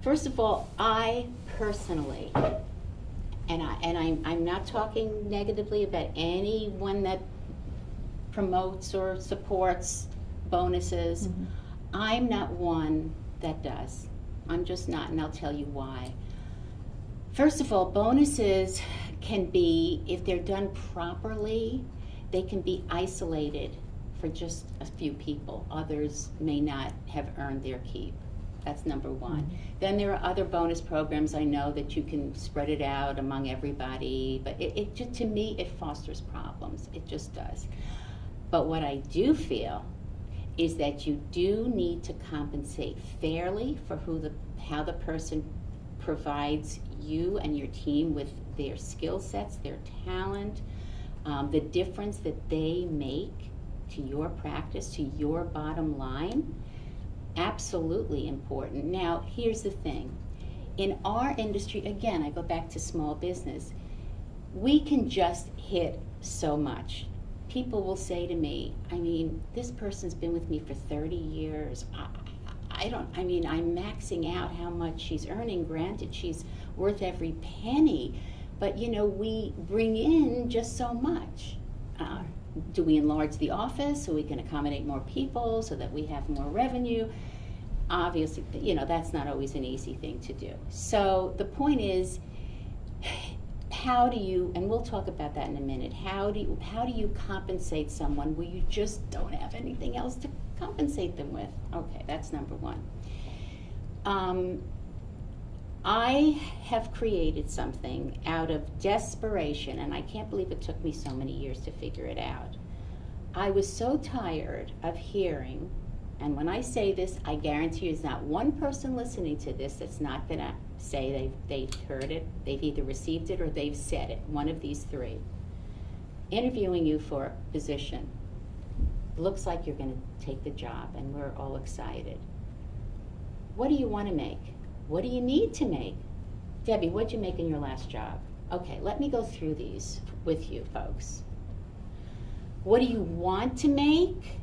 First of all, I personally, I'm not talking negatively about anyone that promotes or supports bonuses. Mhm. I'm not one that does. I'm just not, and I'll tell you why. First of all, bonuses can be, if they're done properly, they can be isolated for just a few people. Others may not have earned their keep. That's number one. Mhm. Then there are other bonus programs I know that you can spread it out among everybody, but it just, to me, it fosters problems. It just does. But what I do feel is that you do need to compensate fairly for how the person provides you and your team with their skill sets, their talent, the difference that they make to your practice, to your bottom line. Absolutely important. Now, here's the thing. In our industry, again, I go back to small business, we can just hit so much. People will say to me, I mean, this person's been with me for 30 years. I'm maxing out how much she's earning. Granted, she's worth every penny, but we bring in just so much. Do we enlarge the office so we can accommodate more people so that we have more revenue? Obviously, that's not always an easy thing to do. So the point is, how do you, and we'll talk about that in a minute, how do you compensate someone where you just don't have anything else to compensate them with? Okay, that's number one. I have created something out of desperation, and I can't believe it took me so many years to figure it out. I was so tired of hearing, and when I say this, I guarantee there's not one person listening to this that's not going to say they've heard it, they've either received it or they've said it, one of these three. Interviewing you for a position. Looks like you're going to take the job, and we're all excited. What do you want to make? What do you need to make? Debbie, what'd you make in your last job? Okay, let me go through these with you folks. What do you want to make?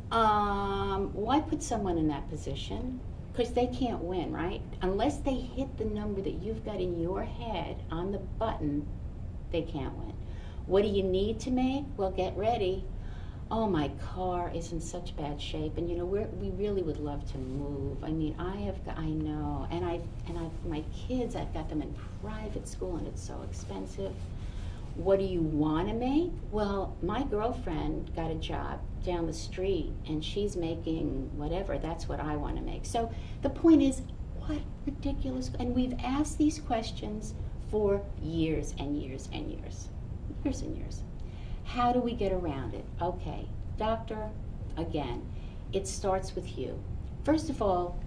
Why put someone in that position? Because they can't win, right? Unless they hit the number that you've got in your head on the button, they can't win. What do you need to make? Well, get ready. Oh, my car is in such bad shape, and we really would love to move. I mean, I know, and my kids, I've got them in private school, and it's so expensive. What do you want to make? Well, my girlfriend got a job down the street, and she's making whatever. That's what I want to make. So the point is, what ridiculous, and we've asked these questions for years and years and years, years and years. How do we get around it? Okay, doctor, again, it starts with you. First of all,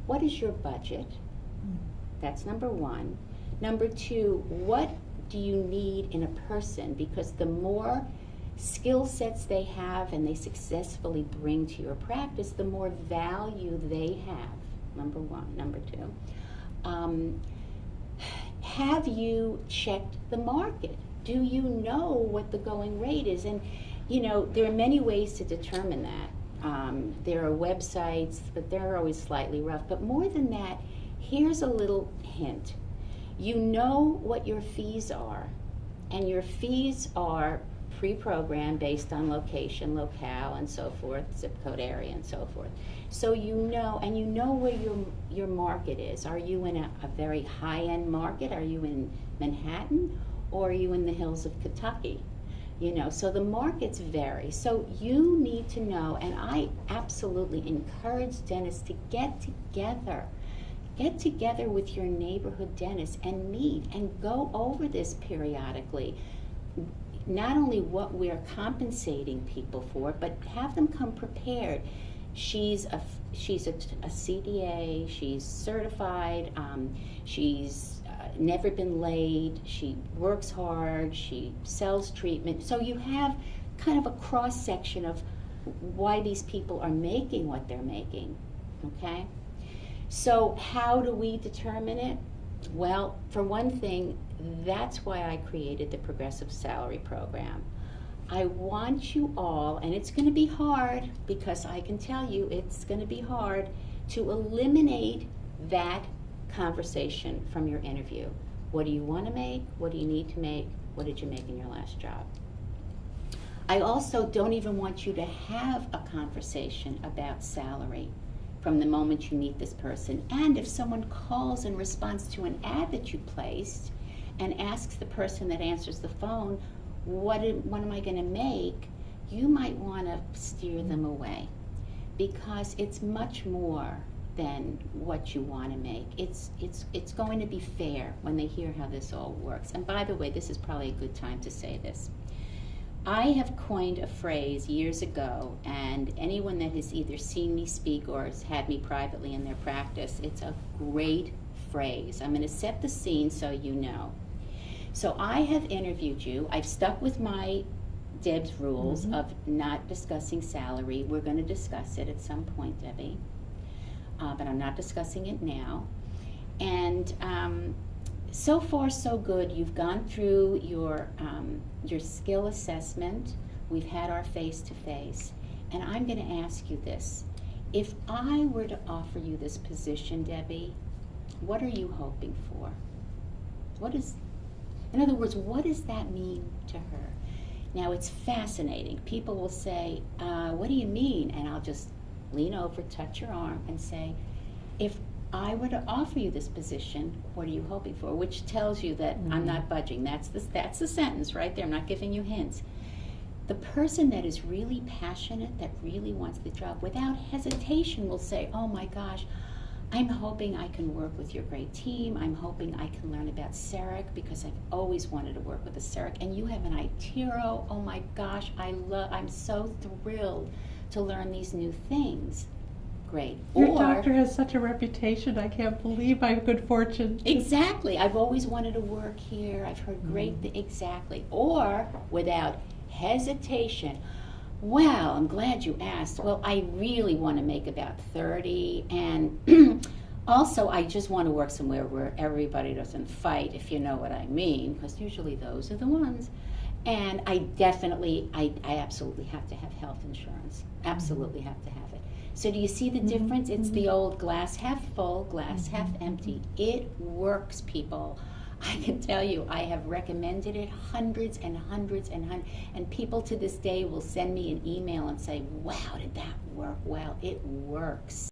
what is your budget? That's number one. Number two, what do you need in a person? Because the more skill sets they have and they successfully bring to your practice, the more value they have, number one. Number two, have you checked the market? Do you know what the going rate is? And there are many ways to determine that. There are websites, but they're always slightly rough. But more than that, here's a little hint. You know what your fees are, and your fees are pre-programmed based on location, locale, and so forth, zip code area, and so forth. So you know where your market is. Are you in a very high-end market? Are you in Manhattan? Or are you in the hills of Kentucky? So the markets vary. So you need to know, and I absolutely encourage dentists to get together with your neighborhood dentist and meet and go over this periodically. Not only what we're compensating people for, but have them come prepared. She's a CDA, she's certified, she's never been late, she works hard, she sells treatment. So you have kind of a cross section of why these people are making what they're making, okay? So how do we determine it? Well, for one thing, that's why I created the Progressive Salary Program. I want you all, and it's going to be hard, because I can tell you it's going to be hard, to eliminate that conversation from your interview. What do you want to make? What do you need to make? What did you make in your last job? I also don't even want you to have a conversation about salary from the moment you meet this person. And if someone calls in response to an ad that you placed and asks the person that answers the phone, what am I going to make? You might want to steer them away, because it's much more than what you want to make. It's going to be fair when they hear how this all works. And by the way, this is probably a good time to say this. I have coined a phrase years ago, and anyone that has either seen me speak or has had me privately in their practice, it's a great phrase. I'm going to set the scene so you know. So I have interviewed you. I've stuck with my Deb's rules of not discussing salary. We're going to discuss it at some point, Debbie, but I'm not discussing it now. And so far, so good. You've gone through your skill assessment. We've had our face-to-face. And I'm going to ask you this. If I were to offer you this position, Debbie, what are you hoping for? In other words, what does that mean to her? Now, it's fascinating. People will say, what do you mean? And I'll just lean over, touch your arm, and say, if I were to offer you this position, what are you hoping for? Which tells you that I'm not budging. That's the sentence right there. I'm not giving you hints. The person that is really passionate, that really wants the job, without hesitation will say, oh my gosh, I'm hoping I can work with your great team. I'm hoping I can learn about CEREC, because I've always wanted to work with a CEREC. And you have an ITERO. Oh my gosh, I'm so thrilled to learn these new things. Great. Your doctor has such a reputation. I can't believe I have good fortune. Exactly. I've always wanted to work here. I've heard great things. Exactly. Or without hesitation, well, I'm glad you asked. Well, I really want to make about 30, and also I just want to work somewhere where everybody doesn't fight, if you know what I mean, because usually those are the ones. And I absolutely have to have health insurance. Absolutely have to have it. So do you see the difference? It's the old glass half full, glass half empty. It works, people. I can tell you, I have recommended it hundreds and hundreds and hundreds, and people to this day will send me an email and say, wow, did that work? Well, it works.